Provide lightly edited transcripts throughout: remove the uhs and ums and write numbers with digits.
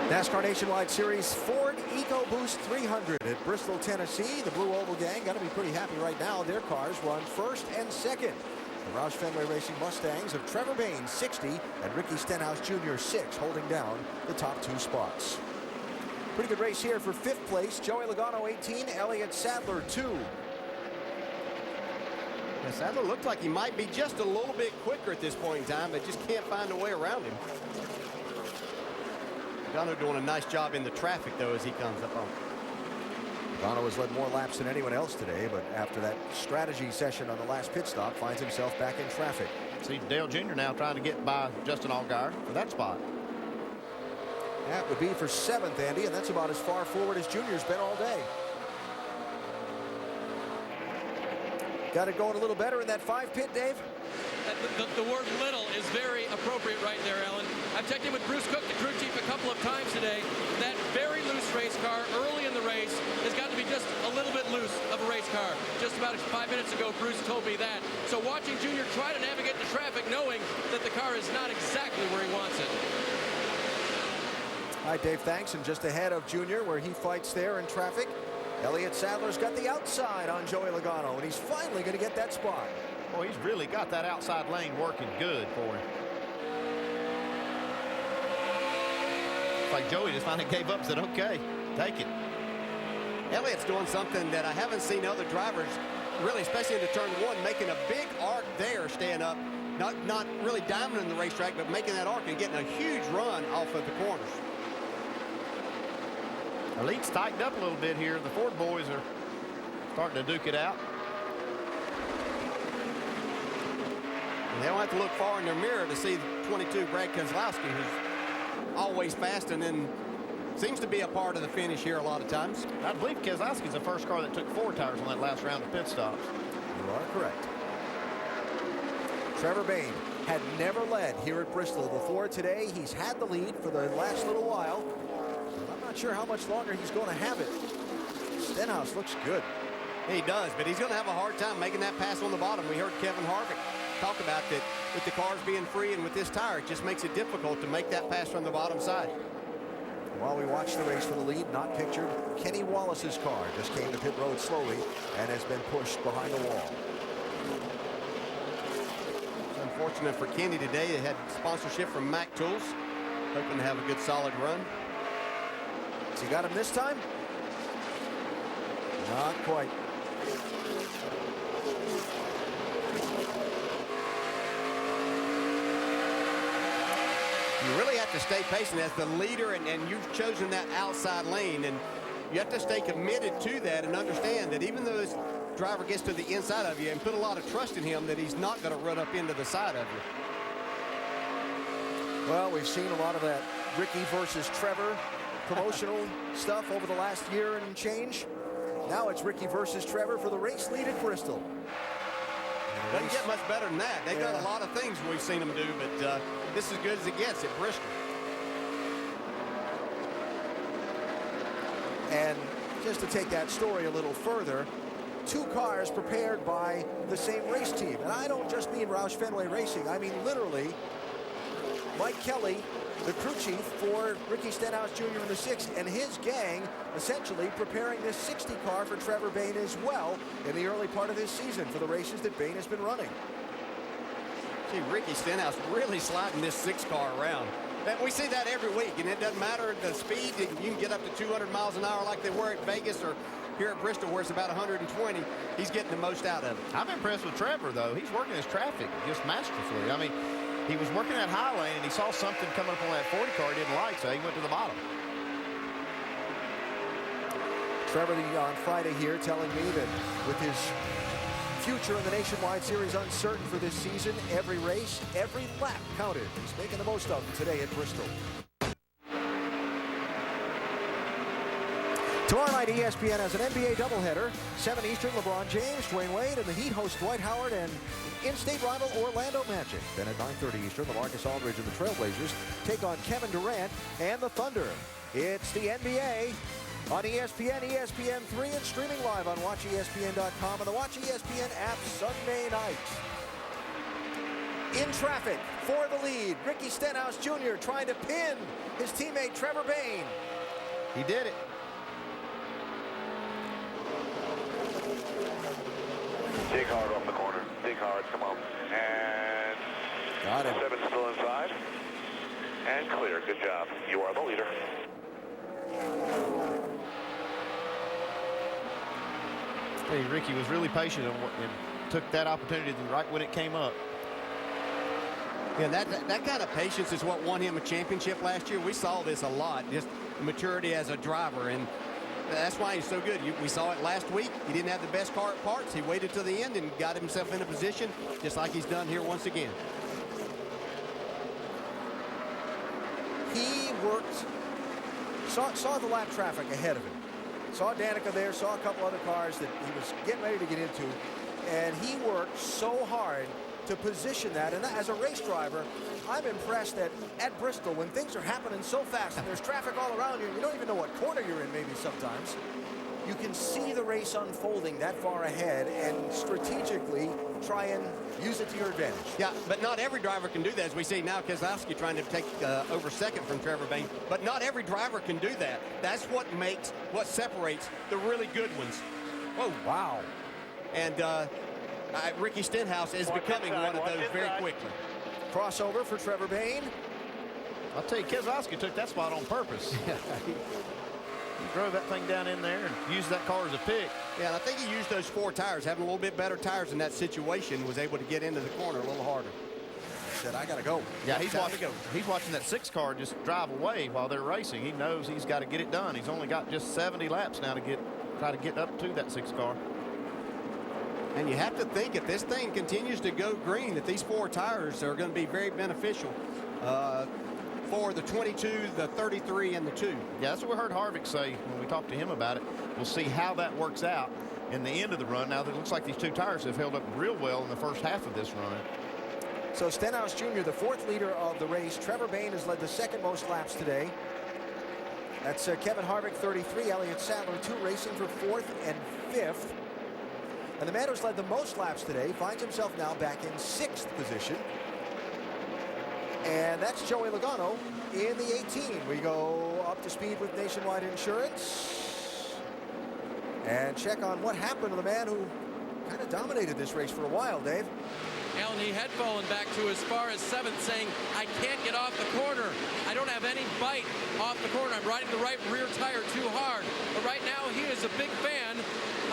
NASCAR Nationwide Series Ford EcoBoost 300 at Bristol, Tennessee. The Blue Oval gang got to be pretty happy right now. Their cars run first and second. The Roush Fenway Racing Mustangs of Trevor Bayne, 60, and Ricky Stenhouse Jr., 6, holding down the top 2 spots. Pretty good race here for 5th place. Joey Logano, 18, Elliott Sadler, 2. Yeah, Sadler looked like he might be just a little bit quicker at this point in time, but just can't find a way around him. Logano doing a nice job in the traffic, though, as he comes up on. Logano has led more laps than anyone else today, but after that strategy session on the last pit stop, finds himself back in traffic. See Dale Jr. now trying to get by Justin Allgaier for that spot. That would be for 7th, Andy, and that's about as far forward as Junior's been all day. Got it going a little better in that 5 pit, Dave? The word little is very appropriate right there, Alan. I've checked in with Bruce Cook, the crew chief, a couple of times today. That very loose race car early in the race has got to be just a little bit loose of a race car. Just about 5 minutes ago, Bruce told me that. So watching Junior try to navigate the traffic, knowing that the car is not exactly where he wants it. All right, Dave, thanks. And just ahead of Junior, where he fights there in traffic, Elliott Sadler's got the outside on Joey Logano, and he's finally going to get that spot. Oh, he's really got that outside lane working good for him. It's like Joey just finally gave up and said, okay, take it. Elliott's doing something that I haven't seen other drivers, really, especially into turn 1, making a big arc there, staying up, not really diamonding the racetrack, but making that arc and getting a huge run off of the corners. The lead's tightened up a little bit here. The Ford boys are starting to duke it out. And they don't have to look far in their mirror to see the 22 Brad Keselowski, who's always fast and then seems to be a part of the finish here a lot of times. I believe Keselowski's the first car that took 4 tires on that last round of pit stops. You are correct. Trevor Bayne had never led here at Bristol before today. He's had the lead for the last little while. I'm not sure how much longer he's going to have it. Stenhouse looks good. He does, but he's going to have a hard time making that pass on the bottom. We heard Kevin Harvick talk about that with the cars being free and with this tire, it just makes it difficult to make that pass from the bottom side. While we watch the race for the lead, not pictured, Kenny Wallace's car just came to pit road slowly and has been pushed behind the wall. It's unfortunate for Kenny today. They had sponsorship from Mac Tools, hoping to have a good solid run. Has he got him this time? Not quite. You really have to stay patient as the leader, and you've chosen that outside lane, and you have to stay committed to that and understand that even though this driver gets to the inside of you, and put a lot of trust in him that he's not going to run up into the side of you. Well, we've seen a lot of that Ricky versus Trevor promotional stuff over the last year and change. Now it's Ricky versus Trevor for the race lead at Bristol. Doesn't get much better than that. They've done a lot of things we've seen them do, but this is as good as it gets at Bristol. And just to take that story a little further, 2 cars prepared by the same race team. And I don't just mean Roush Fenway Racing. I mean literally Mike Kelly, the crew chief for Ricky Stenhouse Jr. in the 6, and his gang essentially preparing this 60 car for Trevor Bayne as well in the early part of this season for the races that Bayne has been running. See Ricky Stenhouse really sliding this 6 car around. We see that every week, and it doesn't matter the speed. You can get up to 200 miles an hour like they were at Vegas or here at Bristol where it's about 120. He's getting the most out of it. I'm impressed with Trevor, though. He's working his traffic just masterfully. I mean, he was working that high lane, and he saw something coming up on that 40 car he didn't like, so he went to the bottom. Trevor on Friday here telling me that with his future in the Nationwide Series uncertain for this season, every race, every lap counted. He's making the most of it today at Bristol. Tomorrow night, ESPN has an NBA doubleheader. 7 Eastern, LeBron James, Dwayne Wade, and the Heat host Dwight Howard and in-state rival Orlando Magic. Then at 9:30 Eastern, LaMarcus Aldridge and the Trailblazers take on Kevin Durant and the Thunder. It's the NBA on ESPN, ESPN3, and streaming live on WatchESPN.com and the Watch ESPN app Sunday night. In traffic for the lead, Ricky Stenhouse Jr. trying to pin his teammate Trevor Bayne. He did it. Dig hard off the corner. Dig hard. Come on. And Got him. 7 still inside. And clear. Good job. You are the leader. Hey, Ricky was really patient and took that opportunity right when it came up. Yeah, that kind of patience is what won him a championship last year. We saw this a lot, just maturity as a driver, and that's why he's so good. We saw it last week. He didn't have the best car at parts. He waited to the end and got himself in a position, just like he's done here once again. He worked, saw the lap traffic ahead of him. Saw Danica there, saw a couple other cars that he was getting ready to get into, and he worked so hard to position that. And as a race driver, I'm impressed that at Bristol, when things are happening so fast and there's traffic all around you, you don't even know what corner you're in maybe sometimes, you can see the race unfolding that far ahead and strategically try and use it to your advantage. Yeah, but not every driver can do that, as we see now Keselowski trying to take over second from Trevor Bayne. But not every driver can do that. That's what separates the really good ones. Whoa. Wow. And Ricky Stenhouse is becoming one of those very quickly. Crossover for Trevor Bayne. I'll tell you, Keselowski took that spot on purpose. He drove that thing down in there and used that car as a pick. Yeah, and I think he used those 4 tires, having a little bit better tires in that situation, was able to get into the corner a little harder. He said, I got to go. Yeah, he's watching that 6 car just drive away while they're racing. He knows he's got to get it done. He's only got just 70 laps now to try to get up to that 6 car. And you have to think, if this thing continues to go green, that these 4 tires are going to be very beneficial for the 22, the 33, and the 2. Yeah, that's what we heard Harvick say when we talked to him about it. We'll see how that works out in the end of the run. Now, it looks like these 2 tires have held up real well in the first half of this run. So Stenhouse Jr., the 4th leader of the race. Trevor Bayne has led the 2nd most laps today. That's Kevin Harvick, 33. Elliott Sadler, 2, racing for 4th and 5th. And the man who's led the most laps today finds himself now back in 6th position. And that's Joey Logano in the 18. We go up to speed with Nationwide Insurance and check on what happened to the man who kind of dominated this race for a while, Dave. Alan, he had fallen back to as far as 7th, saying, I can't get off the corner. I don't have any bite off the corner. I'm riding the right rear tire too hard. But right now, he is a big fan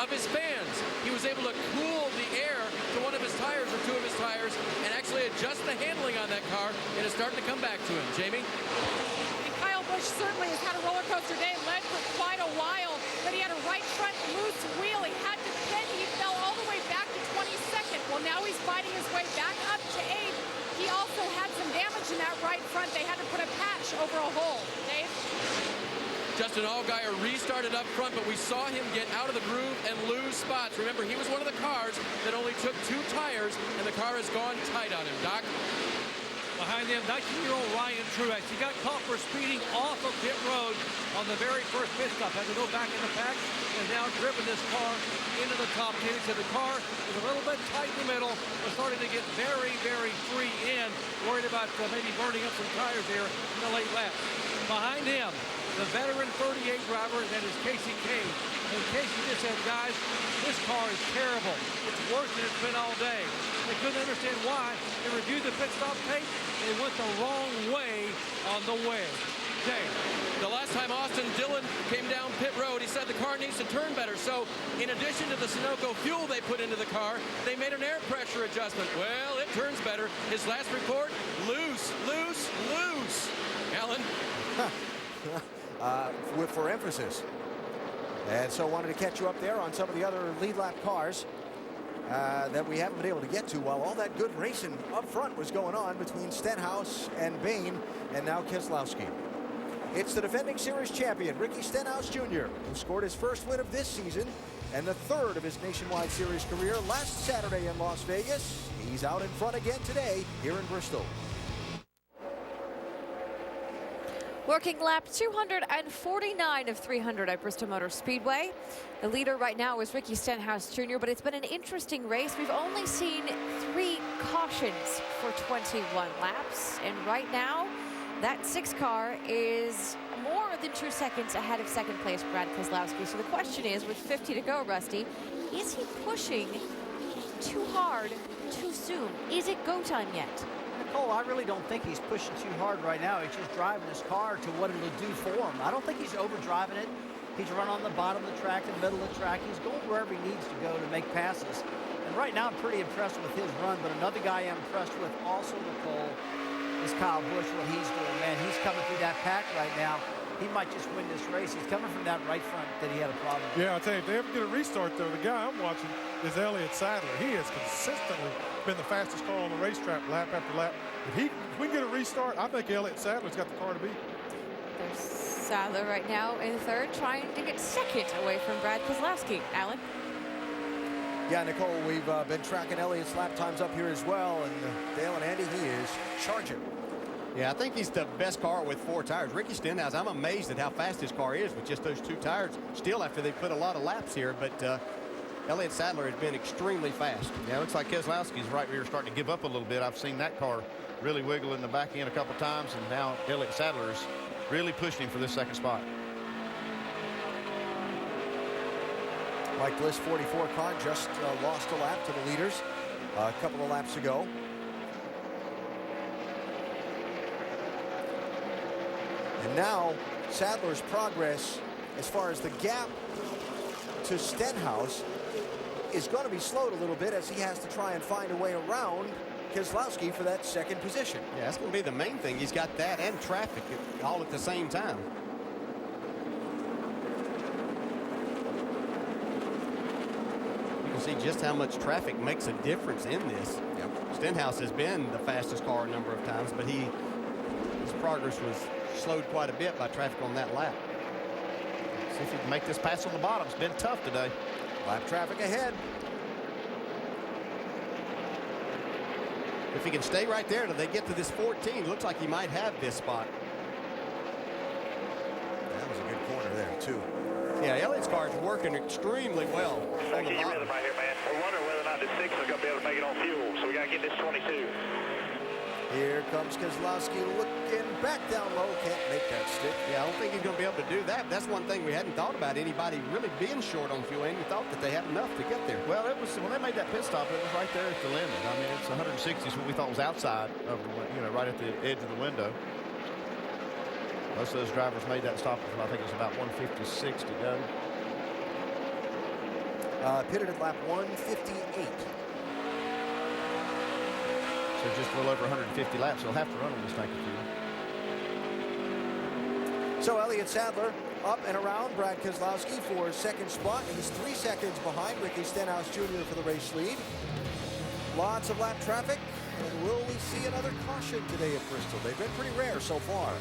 of his fans. He was able to cool the air to one of his tires or 2 of his tires and actually adjust the handling on that car, and it's starting to come back to him. Jamie? And Kyle Busch certainly has had a roller coaster day, led for quite a while, but he had a right front loose wheel. He had to pit. He fell all the way back to 22nd. Well, now he's fighting his way back up to 8th. He also had some damage in that right front. They had to put a patch over a hole. Dave? Justin Allgaier restarted up front, but we saw him get out of the groove and lose spots. Remember, he was one of the cars that only took 2 tires, and the car has gone tight on him. Doc? Behind them, 19-year-old Ryan Truex. He got caught for speeding off of pit road on the very first pit stop. Had to go back in the pack and now driven this car into the top 10. He said the car is a little bit tight in the middle, but starting to get very, very free in. Worried about maybe burning up some tires here in the late laps. Behind him, the veteran 38 driver, that is Casey Kane. And Casey just said, guys, this car is terrible. It's worse than it's been all day. They couldn't understand why. They reviewed the pit stop tape. They went the wrong way on the wedge. Dave. The last time Austin Dillon came down pit road, he said the car needs to turn better. So in addition to the Sunoco fuel they put into the car, they made an air pressure adjustment. Well, it turns better. His last report, loose, loose, loose. Alan? For emphasis. And so wanted to catch you up there on some of the other lead lap cars that we haven't been able to get to while all that good racing up front was going on between Stenhouse and Bayne and now Keselowski. It's the defending series champion, Ricky Stenhouse Jr., who scored his first win of this season and the 3rd of his Nationwide Series career last Saturday in Las Vegas. He's out in front again today here in Bristol. Working lap 249 of 300 at Bristol Motor Speedway. The leader right now is Ricky Stenhouse Jr., but it's been an interesting race. We've only seen 3 cautions for 21 laps. And right now, that 6 car is more than 2 seconds ahead of second place Brad Keselowski. So the question is, with 50 to go, Rusty, is he pushing too hard too soon? Is it go time yet? Nicole, I really don't think he's pushing too hard right now. He's just driving his car to what it'll do for him. I don't think he's overdriving it. He's run on the bottom of the track, the middle of the track. He's going wherever he needs to go to make passes. And right now, I'm pretty impressed with his run. But another guy I'm impressed with also, Nicole, is Kyle Busch, what he's doing. Man, he's coming through that pack right now. He might just win this race. He's coming from that right front that he had a problem with. Yeah, I'll tell you, if they ever get a restart, though, the guy I'm watching is Elliott Sadler. He has consistently been the fastest car on the racetrack lap after lap. If we can get a restart, I think Elliott Sadler's got the car to beat. There's Sadler right now in third, trying to get second away from Brad Keselowski. Alan? Yeah, Nicole, we've been tracking Elliott's lap times up here as well, and Dale and Andy, he is charging. Yeah, I think he's the best car with 4 tires. Ricky Stenhouse, I'm amazed at how fast his car is with just those 2 tires still after they put a lot of laps here, but Elliott Sadler has been extremely fast. Yeah, it looks like Keselowski's right rear starting to give up a little bit. I've seen that car really wiggle in the back end a couple times, and now Elliott Sadler is really pushing him for this second spot. Mike Bliss, 44 car, just lost a lap to the leaders a couple of laps ago. And now Sadler's progress as far as the gap to Stenhouse is going to be slowed a little bit as he has to try and find a way around Keselowski for that second position. Yeah, that's going to be the main thing. He's got that and traffic all at the same time. You can see just how much traffic makes a difference in this. Yep. Stenhouse has been the fastest car a number of times, but his progress was slowed quite a bit by traffic on that lap. See if he can make this pass on the bottom. It's been tough today. Lap traffic ahead. If he can stay right there until they get to this 14, looks like he might have this spot. That was a good corner there, too. Yeah, Elliott's car is working extremely well on the bottom. Right here, man. We're wondering whether or not this 6 is going to be able to make it on fuel, so we got to get this 22. Here comes Keselowski looking back down low. Can't make that stick. Yeah, I don't think he's going to be able to do that. That's one thing we hadn't thought about, anybody really being short on fuel, and we thought that they had enough to get there. Well, it was when they made that pit stop, it was right there at the limit. I mean, it's 160 is what we thought was outside of the, right at the edge of the window. Most of those drivers made that stop. I think it was about 156 to go. Pitted at lap 158. So just a little over 150 laps. They'll have to run on this tank of fuel. So Elliott Sadler up and around Brad Keselowski for second spot. He's 3 seconds behind Ricky Stenhouse Jr. for the race lead. Lots of lap traffic. And will we see another caution today at Bristol? They've been pretty rare so far.